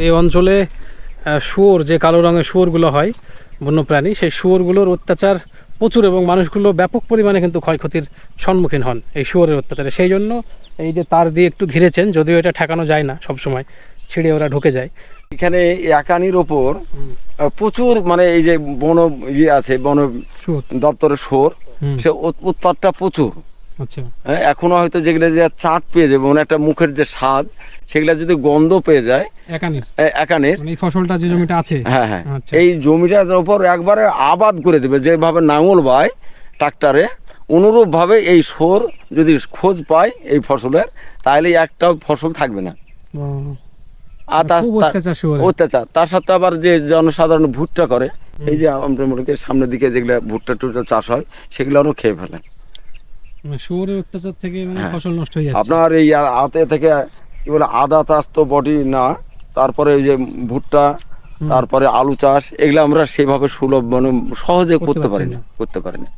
এই অঞ্চলে শুয়োর, যে কালো রঙের শুয়োরগুলো হয় বন্যপ্রাণী, সেই শুয়োরগুলোর অত্যাচার প্রচুর এবং মানুষগুলো ব্যাপক পরিমাণে কিন্তু ক্ষয়ক্ষতির সম্মুখীন হন এই শুয়োরের অত্যাচারে। সেই জন্য এই যে তার দিয়ে একটু ঘিরেছেন, যদিও এটা ঠেকানো যায় না, সবসময় ছিঁড়ে ওরা ঢুকে যায়। এখানে একানির ওপর প্রচুর মানে এই যে বন আছে, বন শুয়োর। দপ্তরের শুয়োর, সে উৎপাতটা প্রচুর। আচ্ছা। হ্যাঁ, এখনো হয়তো যেগুলো যে চাট পেয়ে যাবে, মানে একটা মুখের যে স্বাদ, সেগুলা যদি গন্ধ পেয়ে যায় একানির একানের, মানে এই ফসলটা যে জমিটা আছে, হ্যাঁ হ্যাঁ, আচ্ছা। এই জমিটার ওপর একবারে আবাদ করে দেবে। যেভাবে নাঙল বায় ট্রাক্টরে, অনুরূপভাবে এই শুয়োর যদি খোঁজ পায় এই ফসলের, তাহলে একটা ফসল থাকবে না। ও, আর খুব অত্যাচার শুয়োরের। অত্যাচার, তার সাথে আবার যে জনসাধারণ ভুট্টা করে, এই যে আমরা মনে করি সামনের দিকে যেগুলো ভুট্টা টুট্টা চাষ হয়, সেগুলো আরও খেয়ে ফেলে। মানে শুয়োরের অত্যাচার থেকে মানে হ্যাঁ। ফসল নষ্ট হয়ে যাচ্ছে। আপনার এই আতে থেকে কি বলে আদা চাষ তো বডি না, তারপরে এই যে ভুট্টা, তারপরে আলু চাষ, এগুলো আমরা সেভাবে সুলভ মানে সহজে করতে পারি না।